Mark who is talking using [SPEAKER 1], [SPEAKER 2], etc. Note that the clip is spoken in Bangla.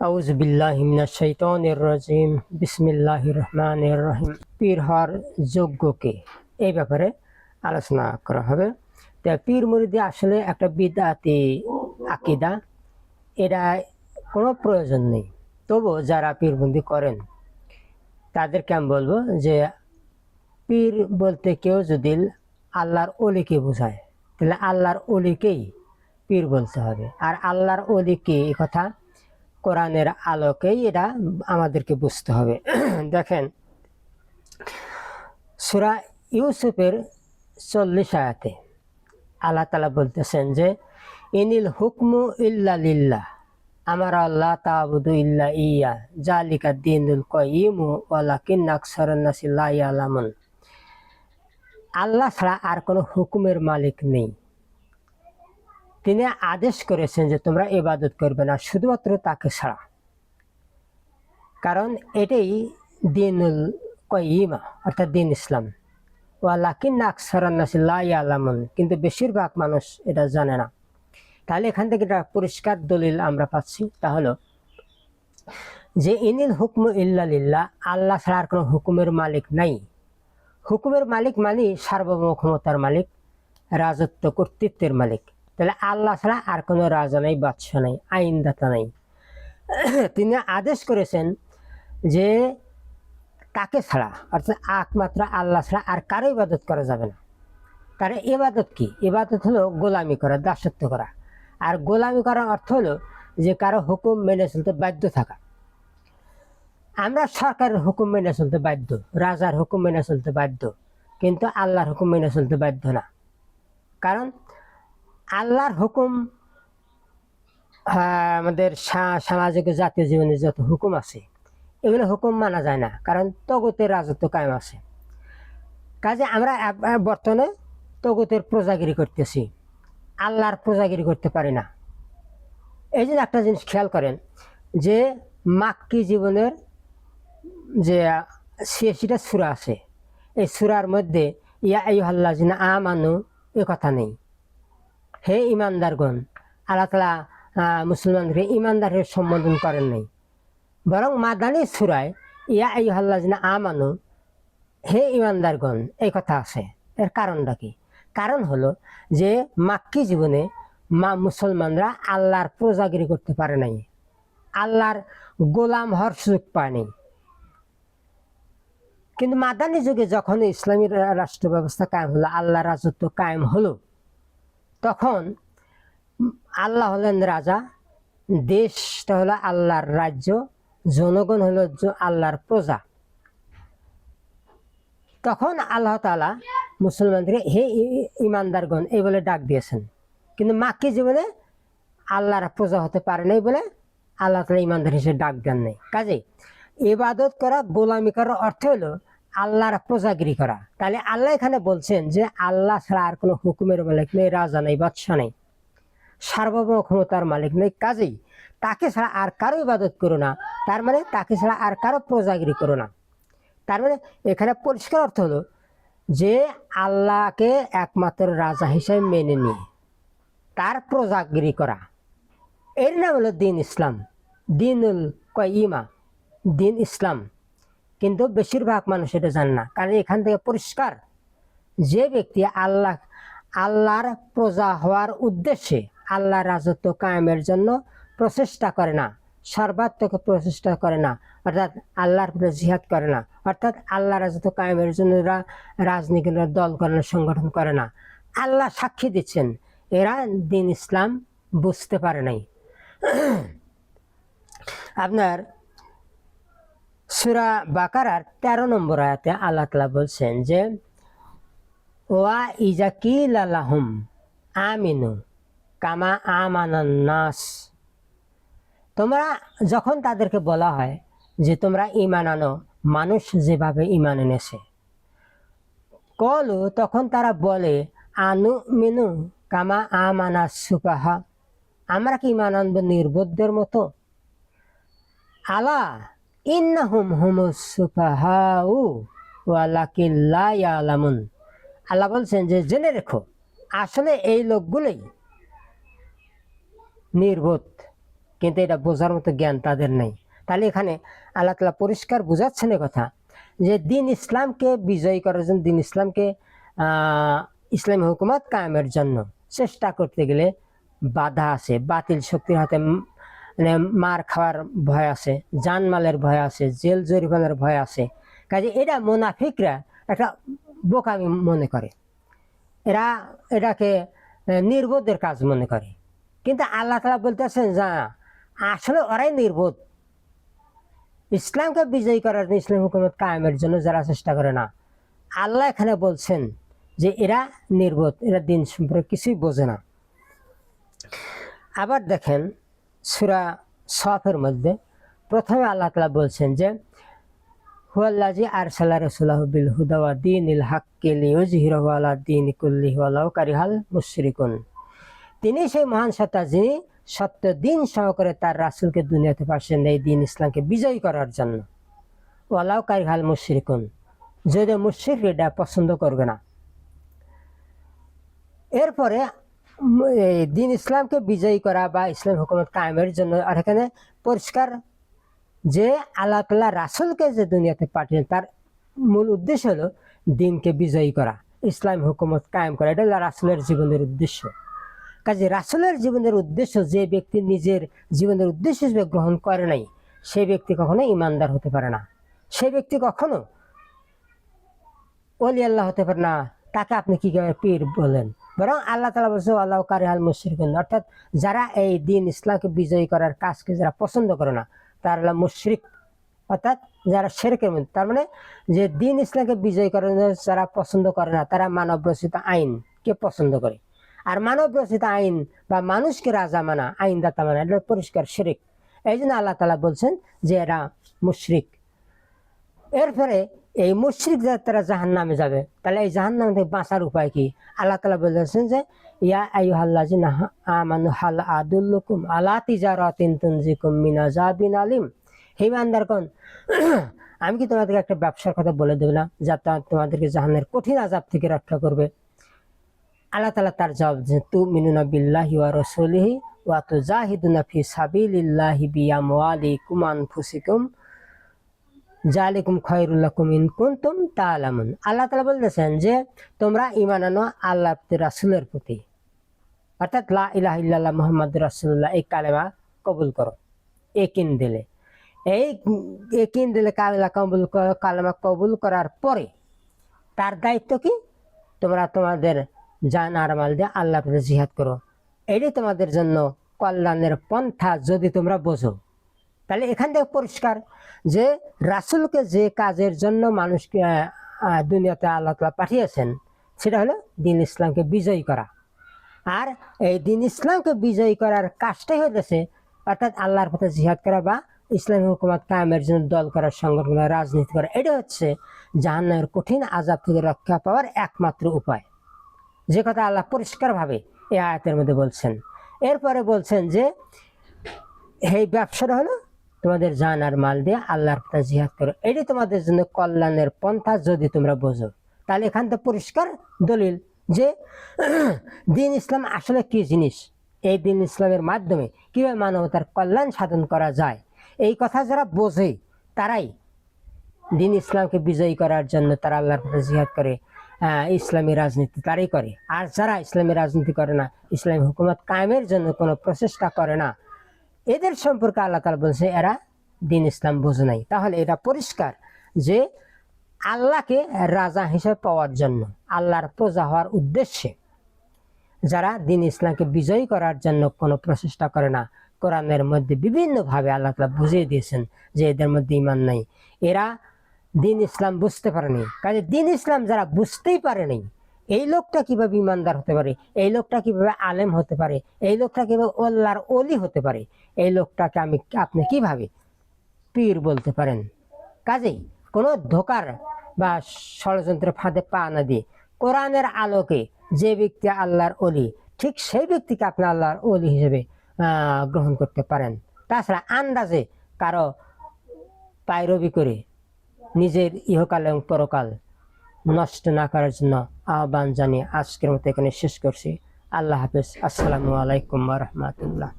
[SPEAKER 1] আউযু বিল্লাহি মিনাশ শাইতানির রাজিম। বিসমিল্লাহির রহমানির রহিম। পীর হওয়ার যোগ্য কে, এই ব্যাপারে আলোচনা করা হবে। তা পীর মুরিদি আসলে একটা বিদআতি আকীদা, এটা কোনো প্রয়োজন নেই। তবু যারা পীরবন্দি করেন তাদেরকে আমি বলবো যে পীর বলতে কেউ যদি আল্লাহর ওলিকে বোঝায় তাহলে আল্লাহর ওলিকেই পীর বলতে হবে। আর আল্লাহর ওলিকে এই কথা কোরআনের আলোকেই এটা আমাদেরকে বুঝতে হবে। দেখেন, সূরা ইউসুফের 40 আয়াতে আল্লাহ তাআলা বলতেছেন যে ইনিল হুকমু ইল্লা লিল্লাহ আমারা লা তা'বুদু ইল্লা ইয়া যালিকা দীনুল কাইয়্যিমু ওয়ালাকিন্না আকসারান নাসি লা ইয়ালামুন। আল্লাহ ছাড়া আর কোনো হুকুমের মালিক নেই। তিনি আদেশ করেছেন যে তোমরা ইবাদত করবে না শুধুমাত্র তাকে ছাড়া, কারণ এটাই দীনুল কাইয়্যিমা অর্থাৎ দিন ইসলাম। ওয়ালাকিন্না আকসারান নাসি লা ইয়ালামুন, কিন্তু বেশিরভাগ মানুষ এটা জানে না। তাহলে এখান থেকে একটা পরিষ্কার দলিল আমরা পাচ্ছি, তা হলো যে ইনিল হুকমু ইল্লা লিল্লাহ, আল্লাহ ছাড়া আর কোনো হুকুমের মালিক নাই। হুকুমের মালিক মানে সার্বভৌম ক্ষমতার মালিক, রাজত্ব কর্তৃত্বের মালিক। তাহলে আল্লাহ ছাড়া আর কোনো রাজা নাই, বাদশা নাই, আইনদাতা নাই। তিনি আদেশ করেছেন যে তাকে ছাড়া অর্থাৎ একমাত্র আল্লাহ ছাড়া আর কারো ইবাদত করা যাবে না। তার ইবাদত কি? ইবাদত হলো গোলামি করা, দাসত্ব করা। আর গোলামি করার অর্থ হলো যে কারো হুকুম মেনে চলতে বাধ্য থাকা। আমরা সরকারের হুকুম মেনে চলতে বাধ্য, রাজার হুকুম মেনে চলতে বাধ্য, কিন্তু আল্লাহর হুকুম মেনে চলতে বাধ্য না। কারণ আল্লাহর হুকুম আমাদের সামাজিক জাতীয় জীবনে যত হুকুম আছে এগুলো হুকুম মানা যায় না, কারণ তগুতের রাজত্ব কায়েম আছে। কাজে আমরা বর্তমানে তগুতের প্রজাগিরি করতেছি, আল্লাহর প্রজাগিরি করতে পারি না। এই জন্য একটা জিনিস খেয়াল করেন যে মাক্কি জীবনের যে 86টা সূরা আছে, এই সূরার মধ্যে ইয়া আইয়ুহাল্লাযিনা আমানু এ কথা নেই। হে ইমানদারগণ, আল্লাহ তাআলা মুসলমানকে ইমানদারের সম্বোধন করেন নাই, বরং মাদানী সূরায় ইয়া আইয়ুহাল্লাযিনা আমানু হে ইমানদারগণ এই কথা আছে। এর কারণটা কি? কারণ হলো যে মাক্কি জীবনে মুসলমানরা আল্লাহর প্রজাগিরি করতে পারে নাই, আল্লাহর গোলাম হওয়ার সুযোগ পায়নি। কিন্তু মাদানী যুগে যখন ইসলামী রাষ্ট্র ব্যবস্থা কায়েম হলো, আল্লাহ রাজত্ব কায়েম হলো, তখন আল্লাহ হলেন রাজা, দেশটা হলো আল্লাহর রাজ্য, জনগণ হলো আল্লাহর প্রজা। তখন আল্লাহ তাআলা মুসলমানদেরকে হে ইমানদারগণ এই বলে ডাক দিয়েছেন। কিন্তু মাক্কি জীবনে আল্লাহর প্রজা হতে পারে নাই বলে আল্লাহ তাআলা ইমানদার হিসেবে ডাক দেন নাই। কাজে ইবাদত করা, গোলামি করার অর্থ হলো আল্লাহর প্রজাগিরি করা। তাহলে আল্লাহ এখানে বলছেন যে আল্লাহ ছাড়া আর কোনো হুকুমের মালিক নেই, রাজা নেই, বাদশা নেই, সার্বভৌম ক্ষমতার মালিক নেই। কাজেই তাকে ছাড়া আর কারো ইবাদত করো না, তার মানে তাকে ছাড়া আর কারো প্রজাগিরি করো না। তার মানে এখানে পরিষ্কার অর্থ হলো যে আল্লাহকে একমাত্র রাজা হিসেবে মেনে নিয়ে তার প্রজাগিরি করা, এর নাম হলো দিন ইসলাম, দিনুল কাইয়্যিমা, দিন ইসলাম। কিন্তু বেশিরভাগ মানুষ এটা জানে না, কারণ এখান থেকে পরিষ্কার যে ব্যক্তি আল্লাহর প্রজা হওয়ার উদ্দেশ্যে আল্লাহর রাজত্ব কায়েমের জন্য প্রচেষ্টা করে না, সর্বাত্মক প্রচেষ্টা করে না, অর্থাৎ আল্লাহর প্রতি জিহাদ করে না, অর্থাৎ আল্লাহ রাজত্ব কায়েমের জন্য রাজনীতির দল করে না, সংগঠন করে না, আল্লাহ সাক্ষী দিচ্ছেন এরা দিন ইসলাম বুঝতে পারে নাই। আপনার সূরা বাকারার 13 নম্বর আয়াতে আল্লাহ তাআলা বলছেন যে ওয়া ইজা কিলা লাহুম আমিনু কামা আমানান নাস, তোমরা যখন তাদেরকে বলা হয় যে তোমরা ঈমান আনো মানুষ যেভাবে ঈমান এনেছে, কলু তখন তারা বলে আনু মিনু কামা আমানা সুফাহা, আমরা কি ঈমান আনবো নির্বোধদের মতো? আলা ইন্নাহুম হুমুস সুফাহাউ ওয়ালাকিন লা ইয়ালামুন, আল্লাহ বলছেন যে জেনে রেখো আসলে এই লোকগুলোই নির্বোধ, কিন্তু এটা বোঝার মতো জ্ঞান তাদের নেই। তাহলে এখানে আল্লাহ তাআলা পরিষ্কার বুঝাচ্ছেন কথা যে দিন ইসলামকে বিজয়ী করার জন্য, দিন ইসলামকে ইসলামী হুকুমত কায়েমের জন্য চেষ্টা করতে গেলে বাধা আছে, বাতিল শক্তির হাতে মানে মার খাওয়ার ভয় আছে, জানমালের ভয় আছে, জেল জরিমানার ভয় আছে। কাজে এটা মুনাফিকরা একটা বোকামি মনে করে, এরা এটাকে নির্বোধের কাজ মনে করে। কিন্তু আল্লাহ তাআলা বলতেছেন যা আসলে ওরাই নির্বোধ। ইসলামকে বিজয়ী করার জন্য, ইসলাম হুকুমত কায়েমের জন্য যারা চেষ্টা করে না, আল্লাহ এখানে বলছেন যে এরা নির্বোধ, এরা দিন সম্পর্কে কিছুই বোঝে না। আবার দেখেন সূরা সফের মধ্যে প্রথমে আল্লাহ তাআলা বলছেন যে হুয়াল্লাযী আরসালা রাসূলাহু বিল হুদা ওয়া দীনিল হাক্কি লিইয়ুযহিরাহু আলা দীনি কুল্লিহি ওয়ালাউ কারিহাল মুশরিকুন। তিনি সেই মহান সত্তা যিনি সত্য দিন সহকারে তার রাসূলকে দুনিয়াতে পাঠিয়েছেন এই দিন ইসলামকে বিজয়ী করার জন্য। ওয়ালাউ কারিহাল মুশরিকুন, যদি মুশরিক এটা পছন্দ করবে না। এরপরে দিন ইসলামকে বিজয়ী করা বা ইসলাম হুকুমত কায়েমের জন্য, আর এখানে পরিষ্কার যে আল্লাহ তাআলা রাসূলকে যে দুনিয়াতে পাঠিয়েছেন তার মূল উদ্দেশ্য হলো দিনকে বিজয়ী করা, ইসলাম হুকুমত কায়েম করা। এটা হলো রাসূলের জীবনের উদ্দেশ্য। কাজে রাসূলের জীবনের উদ্দেশ্য যে ব্যক্তি নিজের জীবনের উদ্দেশ্য হিসেবে গ্রহণ করে নাই, সে ব্যক্তি কখনো ইমানদার হতে পারে না, সে ব্যক্তি কখনো ওলি আল্লাহ হতে পারে না। তাকে আপনি কি করে পীর বলেন? বরং আল্লাহ তাআলা বলছে ওয়ালাউ কারিহাল মুশরিকুন, অর্থাৎ যারা এই দিন ইসলামকে বিজয়ী করার কাজকে যারা পছন্দ করে না তারা হলো মুশরিক, অর্থাৎ যারা শিরকের মধ্যে। তার মানে যে দিন ইসলামকে বিজয়ী করার জন্য যারা পছন্দ করে না তারা মানব রচিত আইনকে পছন্দ করে। আর মানব রচিত আইন বা মানুষকে রাজা মানা, আইনদাতা মানা, এটা পরিষ্কার শিরক। এই জন্য আল্লাহ তাআলা বলছেন যে এরা মুশরিক। এরপরে এই মুশরিক তারা জাহান্নামে যাবে, তাহলে এই জাহান্নাম থেকে বাঁচার উপায় কি? আল্লাহ তাআলা বলেছেন যে ইয়া আইয়ুহাল্লাযিনা আমানু হাল আদুল্লুকুম আলা তিজারাতিন তুনজিকুম মিন আযাবিন আলিম। হে ইমানদারগণ, আমি কি তোমাদেরকে একটা ব্যবসার কথা বলে দেব না যা তোমাদেরকে জাহান্নামের কঠিন আযাব থেকে রক্ষা করবে? আল্লাহ তাআলা তার জবাব দিয়েছেন তুমিনুনা বিল্লাহি ওয়া রাসূলিহি ওয়া তুজাহিদুনা ফি সাবিলিল্লাহি বিআমওয়ালিকুম ওয়া আনফুসিকুম জালিকুম খায়রুল লাকুম ইন কুনতুম তা'লামুন। আল্লাহ তাআলা বলতেছেন যে তোমরা ঈমান আনো আল্লাহর প্রতি, রাসূলের প্রতি, অর্থাৎ লা ইলাহা ইল্লাল্লাহ মুহাম্মাদুর রাসূলুল্লাহ এই কালেমা কবুল করো একিন দিলে। এই একিন দিলে কালেমা কবুল করার পরে তার দায়িত্ব কি? তোমরা তোমাদের জান আর মাল দিয়ে আল্লাহর প্রতি জিহাদ করো। এটাই তোমাদের জন্য কল্যাণের পন্থা যদি তোমরা বোঝো। তাহলে এখান থেকে পরিষ্কার যে রাসূলকে যে কাজের জন্য মানুষকে দুনিয়াতে আল্লাহ তাআলা পাঠিয়েছেন সেটা হলো দিন ইসলামকে বিজয়ী করা। আর এই দিন ইসলামকে বিজয়ী করার কাজটাই হইতেছে অর্থাৎ আল্লাহর পথে জিহাদ করা বা ইসলামী হুকুমত কায়েমের জন্য দল করার, সংগঠন করা, রাজনীতি করা। এটা হচ্ছে জাহান্নামের কঠিন আযাব থেকে রক্ষা পাওয়ার একমাত্র উপায়, যে কথা আল্লাহ পরিষ্কারভাবে এই আয়াতের মধ্যে বলছেন। এরপরে বলছেন যে এই ব্যবসাটা হলো তোমাদের জান আর মাল দিয়ে আল্লাহর পথে জিহাদ করো, এটি তোমাদের জন্য কল্যাণের পন্থা যদি তোমরা বোঝো। তাহলে এখান থেকে পরিষ্কার দলিল যে দিন ইসলাম আসলে কি জিনিস, এই দিন ইসলামের মাধ্যমে কিভাবে মানবতার কল্যাণ সাধন করা যায়, এই কথা যারা বোঝে তারাই দিন ইসলামকে বিজয়ী করার জন্য তারা আল্লাহর পথে জিহাদ করে, ইসলামী রাজনীতি তারাই করে। আর যারা ইসলামী রাজনীতি করে না, ইসলামী হুকুমত কায়েমের জন্য কোনো প্রচেষ্টা করে না, এদের সম্পর্কে আল্লাহ তাআলা বলছে এরা দিন ইসলাম বোঝে নাই। তাহলে এটা পরিষ্কার যে আল্লাহকে রাজা হিসেবে পাওয়ার জন্য, আল্লাহর প্রজা হওয়ার উদ্দেশ্যে যারা দিন ইসলামকে বিজয়ী করার জন্য কোনো প্রচেষ্টা করে না, কোরআনের মধ্যে বিভিন্নভাবে আল্লাহ তাআলা বুঝিয়ে দিয়েছেন যে এদের মধ্যে ঈমান নাই, এরা দিন ইসলাম বুঝতে পারেনি। কাজে দিন ইসলাম যারা বুঝতেই পারেনি, এই লোকটা কিভাবে ইমানদার হতে পারে, এই লোকটা কিভাবে আলেম হতে পারে, এই লোকটা কিভাবে আল্লাহর ওলি হতে পারে, এই লোকটাকে আপনি কিভাবে পীর বলতে পারেন? কাজেই কোনো ধোকার বা ষড়যন্ত্রের ফাঁদে পা না দিয়ে কোরআনের আলোকে যে ব্যক্তি আল্লাহর ওলি, ঠিক সেই ব্যক্তিকে আপনি আল্লাহর ওলি হিসেবে গ্রহণ করতে পারেন। তাছাড়া আন্দাজে কারো পায়রবি করে নিজের ইহকাল এবং পরকাল নষ্ট না করার জন্য আহ্বান জানিয়ে আজকের মতো এখানে শেষ করছি। আল্লাহ হাফেজ। আসসালামু আলাইকুম ওয়া রাহমাতুল্লাহ।